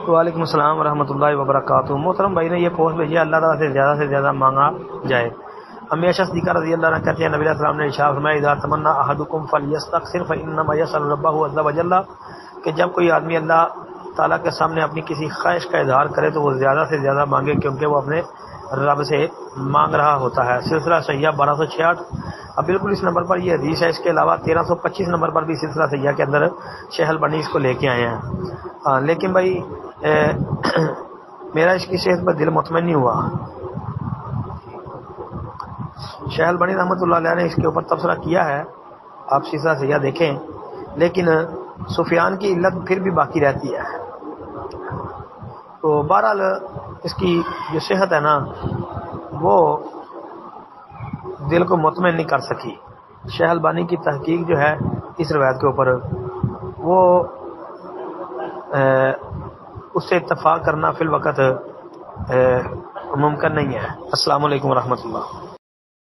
وعلیکم السلام ورحمۃ اللہ وبرکاتہ۔ محترم بھائی نے یہ پوسٹ بھیجی ہے، اللہ تعالیٰ سے زیادہ مانگا جائے۔ ہمیشہ صدیقہ رضی اللہ عنہ کہتے ہیں نبی علیہ السلام نے ارشاد فرمایا اذا تمنا احدکم فلیستکثر فانما یسأل ربہ عز وجل، کہ جب کوئی آدمی اللہ تعالیٰ کے سامنے اپنی کسی خواہش کا اظہار کرے تو وہ زیادہ سے زیادہ مانگے، کیونکہ وہ اپنے رب سے مانگ رہا ہوتا ہے۔ سلسلہ صحیحہ 1266۔ اب بالکل اس نمبر پر یہ حدیث ہے، اس کے علاوہ 1325 نمبر پر بھی سلسلہ صحیحہ کے اندر شیخ البانی اس کو لے کے آئے ہیں۔ لیکن بھائی میرا اس کی صحت پر دل مطمئن نہیں ہوا۔ شیخ البانی رحمۃ اللہ علیہ نے اس کے اوپر تبصرہ کیا ہے، آپ سلسلہ صحیحہ دیکھیں، لیکن سفیان کی علت پھر بھی باقی رہتی ہے۔ تو بہرحال اس کی جو صحت ہے نا وہ دل کو مطمئن نہیں کر سکی۔ شیخ البانی کی تحقیق جو ہے اس روایت کے اوپر وہ اس سے اتفاق کرنا فی الوقت ممکن نہیں ہے۔ السلام علیکم ورحمۃ اللہ۔